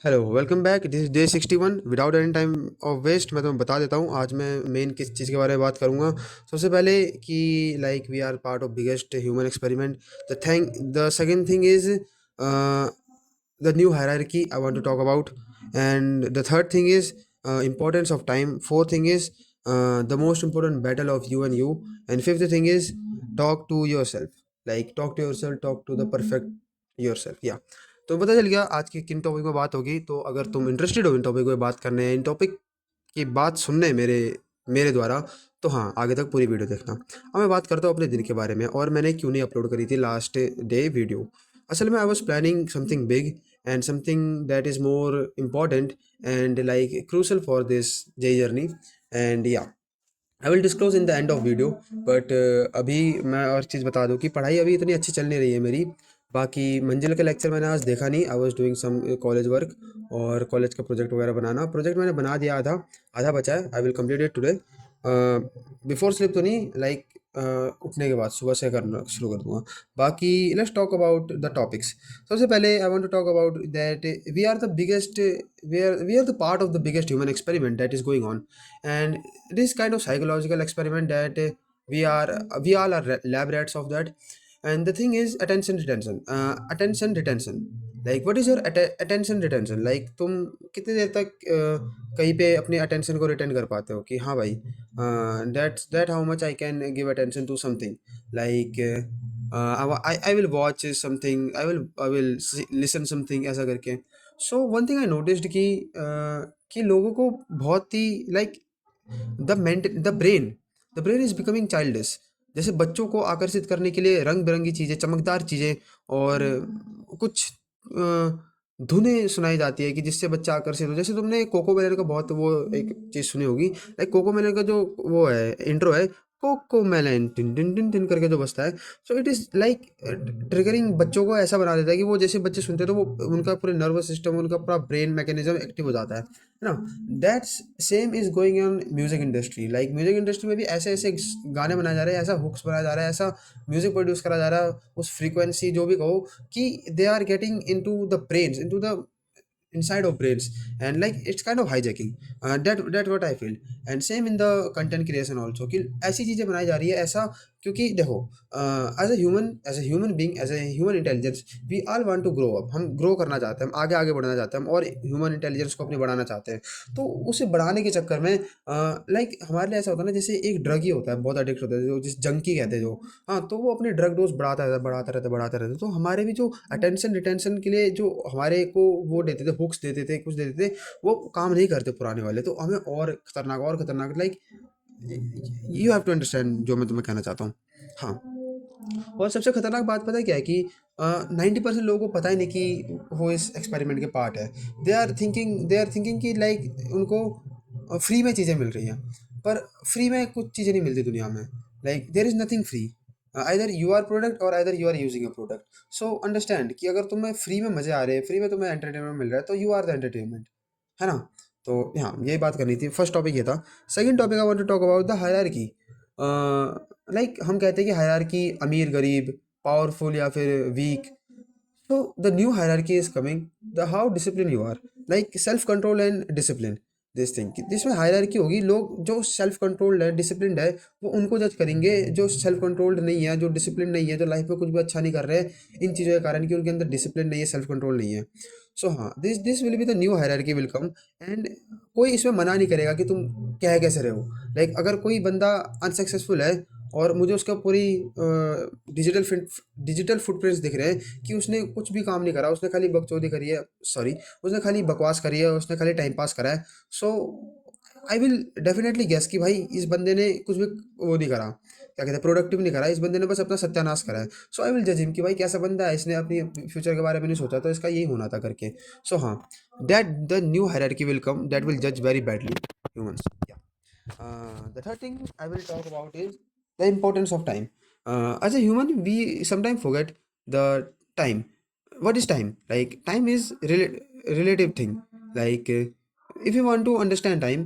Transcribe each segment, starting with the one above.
Hello welcome back. This is day 61 without any time of waste. मैं तुम्हें बता देता हूँ आज मैं मेन किस चीज़ के बारे में बात करूँगा। सबसे पहले कि like we are part of biggest human experiment. The second thing is the new hierarchy I want to talk about. And the third thing is importance of time. Fourth thing is the most important battle of you and you. And fifth thing is talk to yourself. Like talk to yourself, talk to the perfect yourself. Yeah. तो पता चल गया आज की किन topic में बात होगी। तो अगर तुम इंटरेस्टेड हो इन टॉपिक में बात करने, इन टॉपिक की बात सुनने मेरे मेरे द्वारा, तो हाँ, आगे तक पूरी वीडियो देखना। अब मैं बात करता हूँ अपने दिन के बारे में और मैंने क्यों नहीं अपलोड करी थी लास्ट डे वीडियो। असल में I was planning something big and something that is more important and like crucial for this जे journey. And yeah I will disclose in the end of video. But अभी मैं और चीज़ बता दूँ कि पढ़ाई अभी इतनी अच्छी चल नहीं रही है मेरी। बाकी मंजिल का लेक्चर मैंने आज देखा नहीं। I was doing some college work और कॉलेज का प्रोजेक्ट वगैरह बनाना। प्रोजेक्ट मैंने बना दिया, आधा आधा बचा है। I will complete it today before slip तो नहीं, लाइक उठने के बाद सुबह से करना शुरू कर दूंगा। बाकी let's talk about the topics. सबसे पहले I want to talk about that we are the biggest we are the part of the biggest human experiment that is going on. And this kind of psychological experiment that we are we all are lab rats of that. And the thing is attention retention. Like what is your attention retention? Like तुम कितनी देर तक कहीं पे अपने attention को retain कर पाते हो कि हाँ भाई, that how much I can give attention to something. Like I will watch something, I will listen something ऐसा करके. So one thing I noticed कि लोगों को बहुत ही like the brain is becoming childish. जैसे बच्चों को आकर्षित करने के लिए रंग बिरंगी चीज़ें, चमकदार चीज़ें और कुछ धुनें सुनाई जाती है कि जिससे बच्चा आकर्षित हो। जैसे तुमने कोको मेलन का बहुत वो एक चीज़ सुनी होगी। लाइक कोको मेलन का जो वो है इंट्रो है, कोको मेलन टिन टिन टिन टिन करके जो बजता है। So it is like triggering बच्चों को ऐसा बना देता है कि वो जैसे बच्चे सुनते हैं तो वो उनका पूरे नर्वस सिस्टम, उनका पूरा ब्रेन मैकेनिज्म एक्टिव हो जाता है ना। That's same is going on music industry. Like music industry में भी ऐसे ऐसे गाने बनाए जा रहे हैं, ऐसा हुक्स बनाया जा रहा है, ऐसा म्यूजिक प्रोड्यूस करा जा रहा है, उस फ्रीक्वेंसी जो भी कहो, कि they are getting into the brains, into the inside of brains, and like it's kind of hijacking. That what I feel. And same in the content creation also कि ऐसी चीज़ें बनाई जा रही है ऐसा। क्योंकि देखो, as a human being, as a human intelligence, we all want to grow up. हम ग्रो करना चाहते हैं, हम आगे आगे बढ़ना चाहते हैं, हम और ह्यूमन इंटेलिजेंस को अपनी बढ़ाना चाहते हैं। तो उसे बढ़ाने के चक्कर में लाइक हमारे लिए ऐसा होता है ना, जैसे एक ड्रग ही होता है, बहुत एडिक्ट होता है, जो जिस जंकी कहते हैं जो। हाँ, तो वो अपनी ड्रग डोज बढ़ाता रहता है, बढ़ाता रहता है, बढ़ाता रहता है। तो हमारे भी जो अटेंशन रिटेंशन के लिए जो हमारे को वो देते थे, हुक्स देते थे, कुछ देते थे, वो काम नहीं करते पुराने वाले। तो हमें और खतरनाक like you have to understand जो मैं तुम्हें कहना चाहता हूँ। हाँ, और सबसे खतरनाक बात पता है क्या है कि 90% लोगों को पता ही नहीं कि वो इस एक्सपेरिमेंट के पार्ट है। दे आर थिंकिंग कि लाइक उनको फ्री में चीज़ें मिल रही हैं। पर फ्री में कुछ चीज़ें नहीं मिलती दुनिया में। Like there is nothing free. Either you are product or either you are using a product. So understand कि अगर तुम्हें फ्री में मज़े आ रहे हैं, फ्री में तुम्हें एंटरटेनमेंट मिल रहा है, तो यू आर द एंटरटेनमेंट, है ना। तो हाँ, यही बात करनी थी। फर्स्ट टॉपिक ये था। Second topic I want to talk about the hierarchy. Like हम कहते हैं कि हायरार्की अमीर गरीब, पावरफुल या फिर week. So the new hierarchy is coming. The how disciplined you are, like self control and discipline. This thing जिसमें hierarchy होगी, लोग जो सेल्फ कंट्रोल्ड है, डिसिप्लिन्ड है, वो उनको जज करेंगे। जो सेल्फ कंट्रोल्ड नहीं है, जो डिसिप्लिन नहीं है, जो लाइफ में कुछ भी अच्छा नहीं कर रहे हैं इन चीज़ों के कारण कि उनके अंदर डिसिप्लिन नहीं है, सेल्फ कंट्रोल नहीं है। सो हाँ, this will be the new hierarchy will come. And कोई इसमें मना नहीं करेगा कि तुम कह कैसे रहे हो। लाइक अगर कोई बंदा अनसक्सेसफुल है और मुझे उसका पूरी डिजिटल फुटप्रिंट्स दिख रहे हैं कि उसने कुछ भी काम नहीं करा, उसने खाली बकचोदी करी है, सॉरी, उसने खाली बकवास करी है, उसने खाली टाइम पास करा है। सो आई विल डेफिनेटली गेस कि भाई इस बंदे ने कुछ भी वो नहीं करा, क्या कहते हैं, प्रोडक्टिव नहीं करा, इस बंदे ने बस अपना सत्यानाश करा है। सो आई विल जज हिम कि भाई कैसा बंदा है, इसने अपनी फ्यूचर के बारे में नहीं सोचा, तो इसका यही होना था करके। सो हाँ, that the new hierarchy will come that will जज very badly humans. The third thing I will talk about is the importance of time. As a human, we sometimes forget the time. What is time? Like time is relative thing. Like if you want to understand time,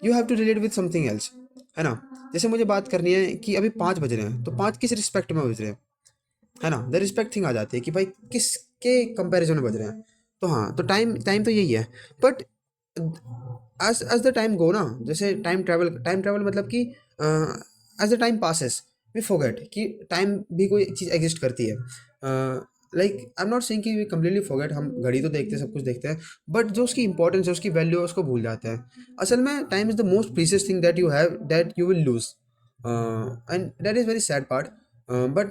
you have to relate with something else, है ना। जैसे मुझे बात करनी है कि अभी 5 बज रहे हैं, तो 5 किस रिस्पेक्ट में बज रहे हैं, है ना। द रिस्पेक्ट थिंग आ जाती है कि भाई किसके कंपैरिजन में बज रहे हैं। तो हाँ, तो टाइम टाइम तो यही है। But as as the time go ना, जैसे टाइम ट्रैवल मतलब कि as the time passes we forget कि टाइम भी कोई चीज़ एग्जिस्ट करती है। Like I am not saying कि वी कम्प्लीटली फॉरगेट, हम घड़ी तो देखते हैं, सब कुछ देखते हैं, बट जो उसकी इंपॉर्टेंस है, उसकी वैल्यू है, उसको भूल जाते हैं। असल में time is the most precious thing that you have, that you will lose, and that is very sad part. But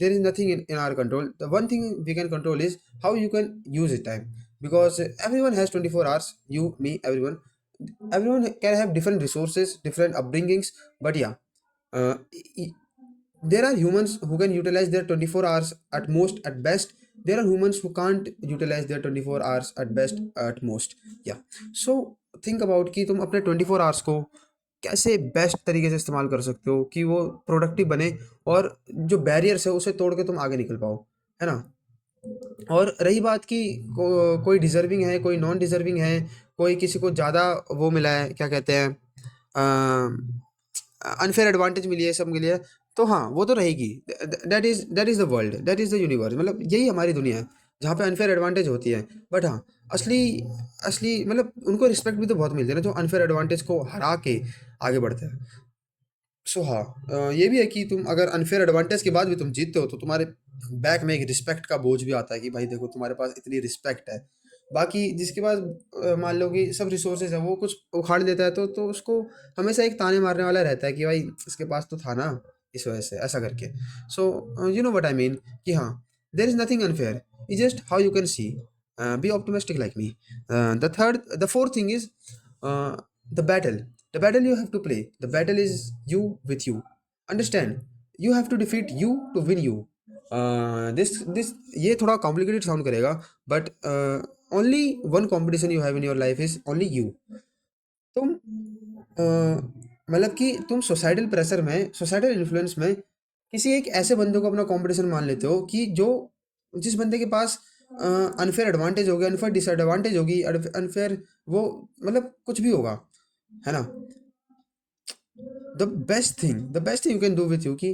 there is nothing in our control. The one thing we can control is how you can use it time, because everyone has 24 hours. You, me, everyone can have different resources, different upbringings, but yeah, uh, e- there are humans who can utilize their 24 hours at most, at best. There are humans who can't utilize their 24 hours at best, at most. Yeah. So think about कि तुम अपने 24 hours को कैसे best तरीके से इस्तेमाल कर सकते हो कि वो प्रोडक्टिव बने, और जो बैरियर्स है उसे तोड़ के तुम आगे निकल पाओ, है ना। और रही बात कि कोई डिजर्विंग है, कोई नॉन डिजर्विंग है, कोई किसी को ज़्यादा वो मिला है, क्या कहते हैं, अनफेयर एडवांटेज मिली है, सब मिली है, तो हाँ वो तो रहेगी। That is the world, that is the universe, मतलब यही हमारी दुनिया है जहाँ पे अनफेयर एडवांटेज होती है। बट हाँ, असली असली मतलब उनको रिस्पेक्ट भी तो बहुत मिलती है ना, जो अनफेयर एडवांटेज को हरा के आगे बढ़ते हैं। सो हाँ, ये भी है कि तुम अगर अनफेयर एडवांटेज के बाद भी तुम जीतते हो, तो तुम्हारे बैक में एक रिस्पेक्ट का बोझ भी आता है कि भाई देखो तुम्हारे पास इतनी रिस्पेक्ट है। बाकी जिसके पास मान लो कि सब रिसोर्सेज है, वो कुछ उखाड़ देता है, तो उसको हमेशा एक ताने मारने वाला रहता है कि भाई इसके पास तो था ना, इस वजह से ऐसा करके। So you know what I mean, कि हाँ, there is nothing unfair, is just how you can see, be optimistic like me. The fourth thing is the battle. The battle you have to play. The battle is you with you. Understand? You have to defeat you to win you. This ये थोड़ा complicated sound करेगा, but only one competition you have in your life is only you. तुम मतलब कि तुम societal pressure में, societal influence में किसी एक ऐसे बंदे को अपना कंपटीशन मान लेते हो कि जो, जिस बंदे के पास अनफेयर एडवांटेज होगी, अनफेयर डिसएडवांटेज होगी, अनफेयर वो मतलब कुछ भी होगा, है ना। The best thing you can do with you कि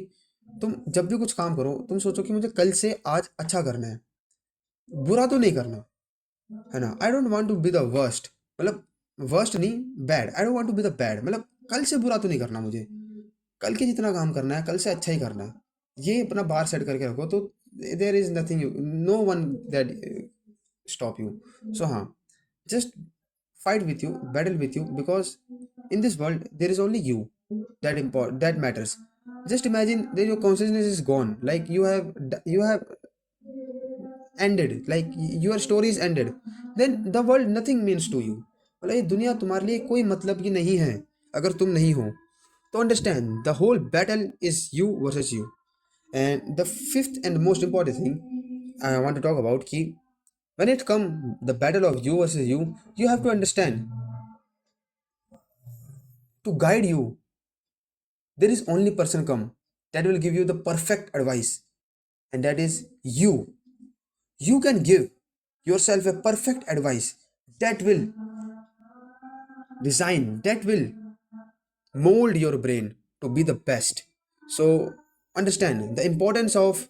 तुम जब भी कुछ काम करो, तुम सोचो कि मुझे कल से आज अच्छा करना है, बुरा तो नहीं करना, है ना। I don't want to be the worst, मतलब वर्स्ट नहीं, bad. I don't want to be the bad, मतलब कल से बुरा तो नहीं करना मुझे, कल के जितना काम करना है कल से अच्छा ही करना है। ये अपना बार सेट करके रखो, तो there is nothing, no one that stop you. So हाँ, just fight with you, battle with you, because in this world there is only you that matters. Just imagine that your consciousness is gone, like you have ended, like your story is ended, then the world nothing means to you, मतलब ये दुनिया तुम्हारे लिए कोई मतलब की नहीं है अगर तुम नहीं हो। तो understand the whole battle is you versus you. And the fifth and most important thing I want to talk about कि when it come the battle of you versus you have to understand, to guide you there is only person come that will give you the perfect advice, and that is you can give yourself a perfect advice that will design, that will mold your brain to be the best. So understand the importance of,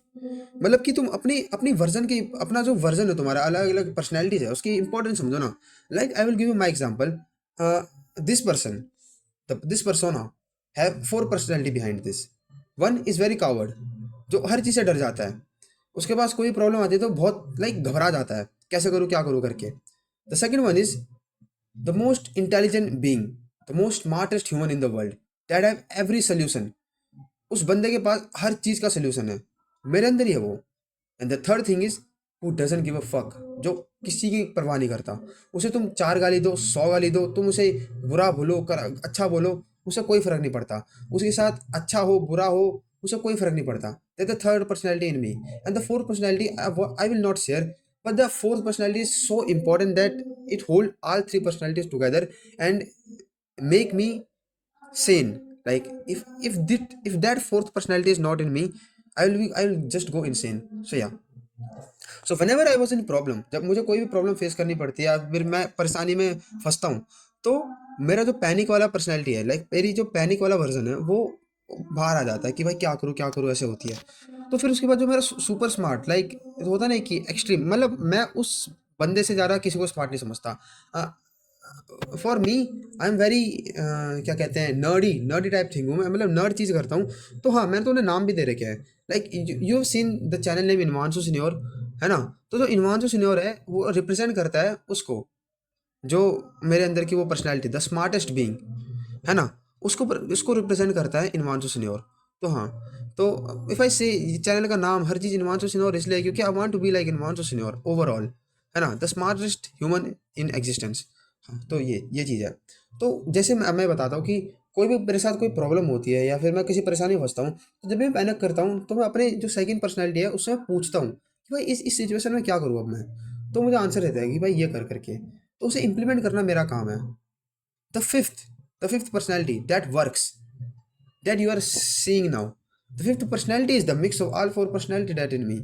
मतलब कि तुम अपनी अपनी version की, अपना जो version है तुम्हारा, अलग अलग पर्सनैलिटीज है, उसकी इंपॉर्टेंस समझो ना। Like I will give you my example, this person, this persona have four personality behind this. One is very coward, जो हर चीज़ से डर जाता है, उसके पास कोई प्रॉब्लम आती है तो बहुत लाइक घबरा जाता है, कैसे करूँ क्या करूँ करके। The second one is the most intelligent being, the most smartest human in the world, that have every solution. उस बंदे के पास हर चीज़ का सोल्यूशन है, मेरे अंदर ही है वो। And the third thing is who doesn't give a fuck, जो किसी की परवाह नहीं करता। उसे तुम 4 गाली दो, 100 गाली दो, तुम उसे बुरा बोलो, अच्छा बोलो, उसे कोई फर्क नहीं पड़ता। उसके साथ अच्छा हो बुरा हो, उसे कोई फर्क नहीं पड़ता। That the third personality in me. And the fourth personality I will not share, but the fourth personality is so important that it hold all three personalities together and make me sane. Like if that fourth personality is not in me, I will just go insane. So yeah, so whenever I was in problem, जब मुझे कोई भी problem face करनी पड़ती है या फिर मैं परेशानी में फंसता हूँ, तो मेरा जो पैनिक वाला पर्सनैलिटी है, लाइक मेरी जो पैनिक वाला वर्जन है, वो बाहर आ जाता है कि भाई क्या करूँ ऐसे होती है। तो फिर उसके बाद जो मेरा सुपर स्मार्ट, लाइक होता नहीं कि एक्सट्रीम, मतलब मैं उस बंदे से ज़्यादा किसी को स्मार्ट नहीं समझता। For me I am very क्या कहते हैं, नर्डी नर्डी टाइप थिंग हूँ मैं, मतलब नर्ड चीज़ करता हूँ। तो हाँ, मैंने तो उन्हें नाम भी दे रखे हैं। Like you have seen the channel name Invanshu senior, है ना? तो जो इनवांशु सीनियर है वो रिप्रेजेंट करता है उसको, जो मेरे अंदर की वो पर्सनैलिटी द स्मार्टेस्ट बीइंग, है ना? उसको रिप्रेजेंट करता है इनवांशु सीनियर। तो हाँ, तो इफ़ आई से चैनल का नाम हर चीज़ इनवांशु सीनियर इसलिए है क्योंकि I want to be like Invanshu senior overall, है ना? The smartest human in existence. हाँ, तो ये चीज़ है। तो जैसे मैं बताता हूँ कि कोई भी मेरे साथ कोई प्रॉब्लम होती है या फिर मैं किसी परेशानी में फँसता हूँ, तो जब भी मैं पैनिक करता हूँ, तो मैं अपने जो सेकंड पर्सनैलिटी है उससे मैं पूछता हूँ कि भाई इस सिचुएशन में क्या करूँ अब मैं? तो मुझे आंसर रहता है कि भाई ये कर करके, तो उसे इम्प्लीमेंट करना मेरा काम है। The fifth, the fifth personality that works, that you are seeing now. The fifth personality is the mix of all four personality that in me.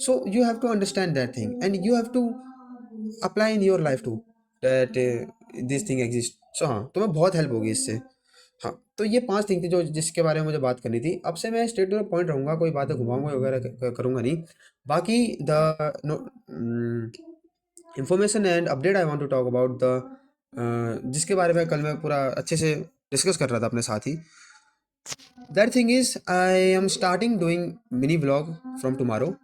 So you have to understand that thing, and you have to apply in your life too that this thing exists. So हाँ, तुम्हें बहुत help होगी इससे। हाँ, तो ये 5 thing थी जो जिसके बारे में मुझे बात करनी थी। अब से मैं स्ट्रेट टू द पॉइंट रहूँगा, कोई बातें घुमाऊँगा वगैरह करूँगा नहीं। बाकी the information and update I want to talk about the जिसके बारे में कल मैं पूरा अच्छे से डिस्कस कर रहा था अपने साथ ही। That thing is I am starting doing mini blog from tomorrow,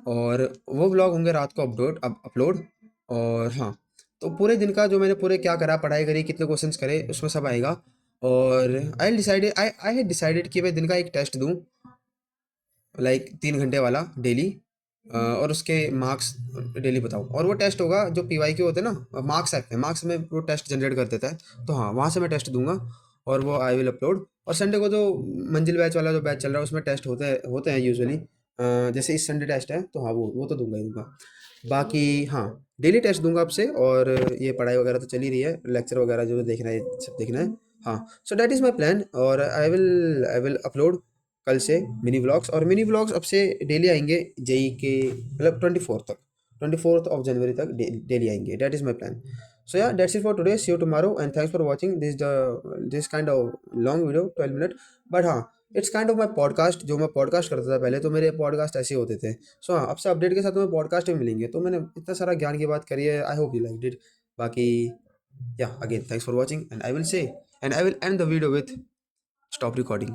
और वो ब्लॉग होंगे रात को अपलोड। और हाँ, तो पूरे दिन का जो मैंने पूरे क्या करा, पढ़ाई करी, कितने क्वेश्चंस करे, उसमें सब आएगा। और आई हैड डिसाइडेड कि मैं दिन का एक टेस्ट दूँ, लाइक 3 घंटे वाला डेली, और उसके मार्क्स डेली बताऊँ। और वो टेस्ट होगा जो PYQ होते हैं ना, मार्क्स ऐप है, मार्क्स में वो टेस्ट जनरेट कर देता है। तो हाँ, वहाँ से मैं टेस्ट दूंगा और वो आई विल अपलोड। और संडे को जो मंजिल बैच वाला जो बैच चल रहा है उसमें टेस्ट होते हैं यूजुअली, जैसे इस संडे टेस्ट है, तो हाँ वो तो दूंगा ही दूंगा। बाकी हाँ, डेली टेस्ट दूंगा आपसे। और ये पढ़ाई वगैरह तो चल ही रही है, लेक्चर वगैरह जो देखना है सब देखना है। हाँ, so that is my plan. और आई विल अपलोड कल से मिनी व्लॉग्स। और मिनी व्लॉग्स अब से डेली आएंगे, जेई के मतलब 24th ऑफ जनवरी तक डेली आएंगे। That is my plan. So yeah that's it for today, see you tomorrow and thanks for watching this kind of long video 12 minute. But हाँ, it's kind of my podcast. जो मैं podcast करता था पहले, तो मेरे podcast ऐसे होते थे। सो हाँ, अब से अपडेट के साथ तुम्हें पॉडकास्ट में मिलेंगे। तो मैंने इतना सारा ज्ञान की बात करी है, I hope you like it. बाकी या again thanks for watching and I will and the video with stop recording.